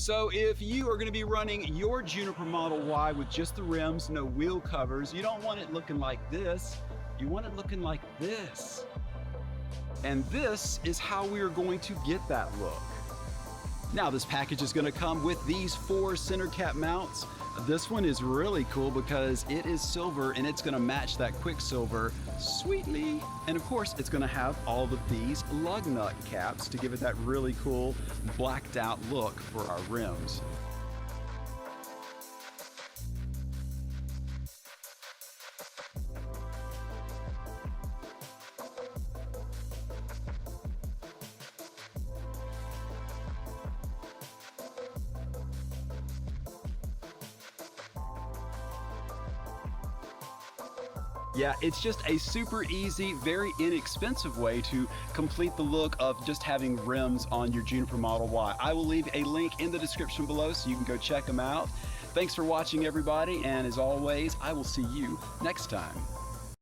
So if you are going to be running your Juniper Model Y with just the rims, no wheel covers, you don't want it looking like this. You want it looking like this. And this is how we are going to get that look. Now this package is going to come with these 4 center cap mounts. This one is really cool because it is silver and it's going to match that Quicksilver sweetly. And of course it's going to have all of these lug nut caps to give it that really cool blacked out look for our rims. Yeah, it's just a super easy, very inexpensive way to complete the look of just having rims on your Juniper Model Y. I will leave a link in the description below so you can go check them out. Thanks for watching, everybody, and as always, I will see you next time.